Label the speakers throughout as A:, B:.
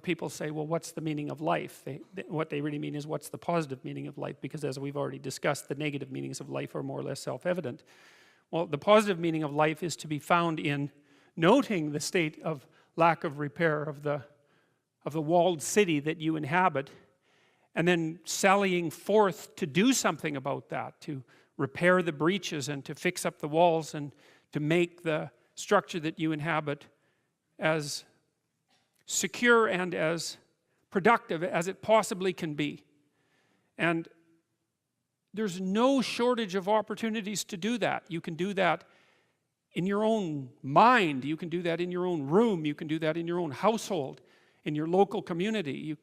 A: people say, well, what's the meaning of life? What they really mean is, what's the positive meaning of life? Because as we've already discussed, the negative meanings of life are more or less self-evident. Well, the positive meaning of life is to be found in noting the state of lack of repair of the walled city that you inhabit, and then sallying forth to do something about that, to repair the breaches and to fix up the walls and to make the structure that you inhabit as secure and as productive as it possibly can be. And there's no shortage of opportunities to do that. You can do that in your own mind, you can do that in your own room, you can do that in your own household, in your local community.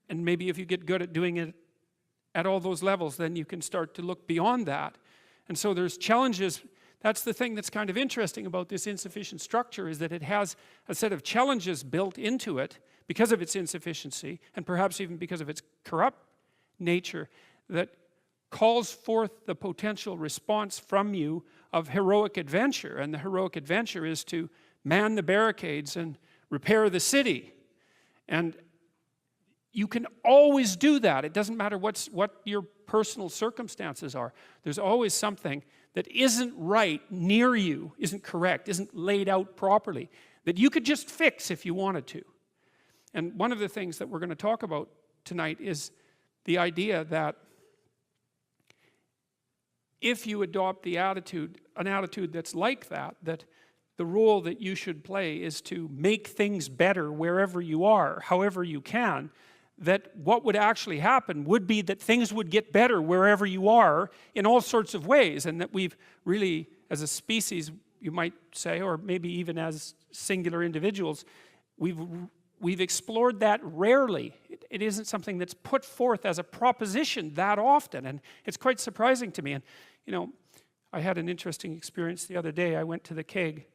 A: And maybe if you get good at doing it at all those levels, then you can start to look beyond that. And so there's challenges. That's the thing that's kind of interesting about this insufficient structure, is that it has a set of challenges built into it because of its insufficiency, and perhaps even because of its corrupt nature, that calls forth the potential response from you of heroic adventure. And the heroic adventure is to man the barricades and repair the city. And you can always do that. It doesn't matter what your personal circumstances are. There's always something that isn't right near you, isn't correct, isn't laid out properly, that you could just fix if you wanted to. And one of the things that we're going to talk about tonight is the idea that if you adopt an attitude that's like that, that the role that you should play is to make things better wherever you are, however you can, that what would actually happen would be that things would get better wherever you are in all sorts of ways, and that we've really, as a species, you might say, or maybe even as singular individuals, we've explored that rarely. It isn't something that's put forth as a proposition that often, and it's quite surprising to me. And I had an interesting experience the other day. I went to the keg.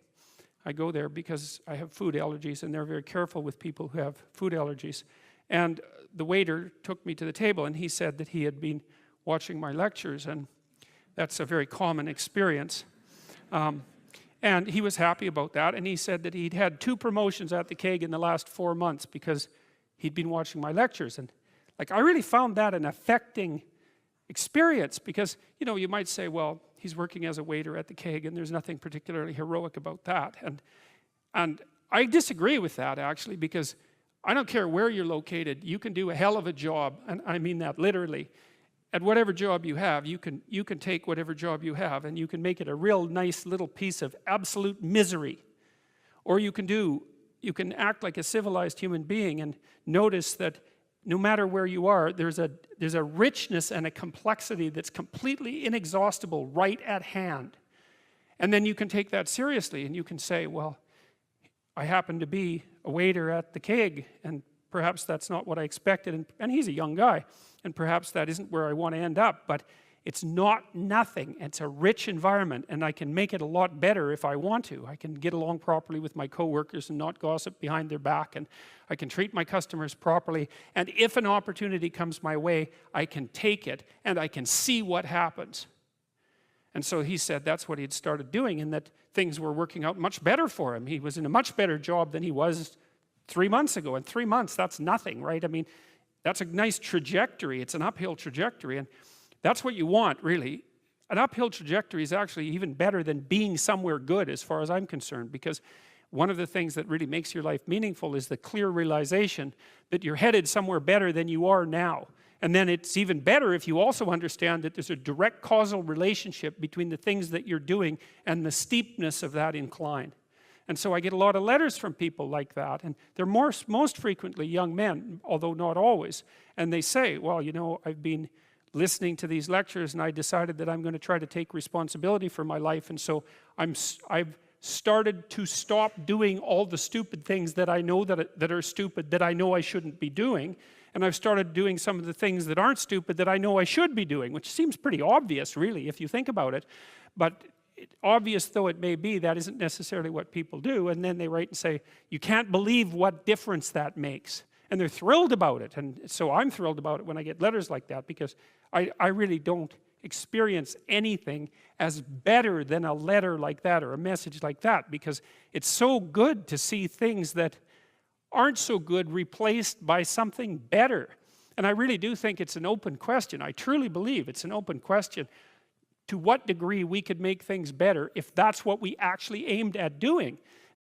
A: I go there because I have food allergies, and they're very careful with people who have food allergies. And the waiter took me to the table, and he said that he had been watching my lectures, and that's a very common experience. And he was happy about that, and he said that he'd had 2 promotions at the keg in the last 4 months because he'd been watching my lectures. And I really found that an affecting experience, because you might say, well, he's working as a waiter at the keg and there's nothing particularly heroic about that. And I disagree with that, actually, because I don't care where you're located, you can do a hell of a job, and I mean that literally. At whatever job you have, you can take whatever job you have and you can make it a real nice little piece of absolute misery. Or you can act like a civilized human being and notice that no matter where you are, there's a richness and a complexity that's completely inexhaustible right at hand. And then you can take that seriously, and you can say, well, I happen to be a waiter at the keg, and perhaps that's not what I expected, and he's a young guy, and perhaps that isn't where I want to end up, but it's not nothing. It's a rich environment, and I can make it a lot better if I want to. I can get along properly with my coworkers and not gossip behind their back, and I can treat my customers properly, and if an opportunity comes my way, I can take it, and I can see what happens. And so he said that's what he'd started doing, and that things were working out much better for him. He was in a much better job than he was 3 months ago. And 3 months, that's nothing, right? I mean, that's a nice trajectory. It's an uphill trajectory, and that's what you want, really. An uphill trajectory is actually even better than being somewhere good, as far as I'm concerned, because one of the things that really makes your life meaningful is the clear realization that you're headed somewhere better than you are now. And then it's even better if you also understand that there's a direct causal relationship between the things that you're doing and the steepness of that incline. And so I get a lot of letters from people like that, and they're most frequently young men, although not always. And they say, well, I've been listening to these lectures, and I decided that I'm going to try to take responsibility for my life, and so I've started to stop doing all the stupid things that I know that are stupid, that I know I shouldn't be doing, and I've started doing some of the things that aren't stupid that I know I should be doing, which seems pretty obvious, really, if you think about it. But obvious though it may be, that isn't necessarily what people do. And then they write and say, you can't believe what difference that makes. And they're thrilled about it. And so I'm thrilled about it when I get letters like that, because I really don't experience anything as better than a letter like that or a message like that, because it's so good to see things that aren't so good replaced by something better? And I really do think it's an open question. I truly believe it's an open question to what degree we could make things better if that's what we actually aimed at doing.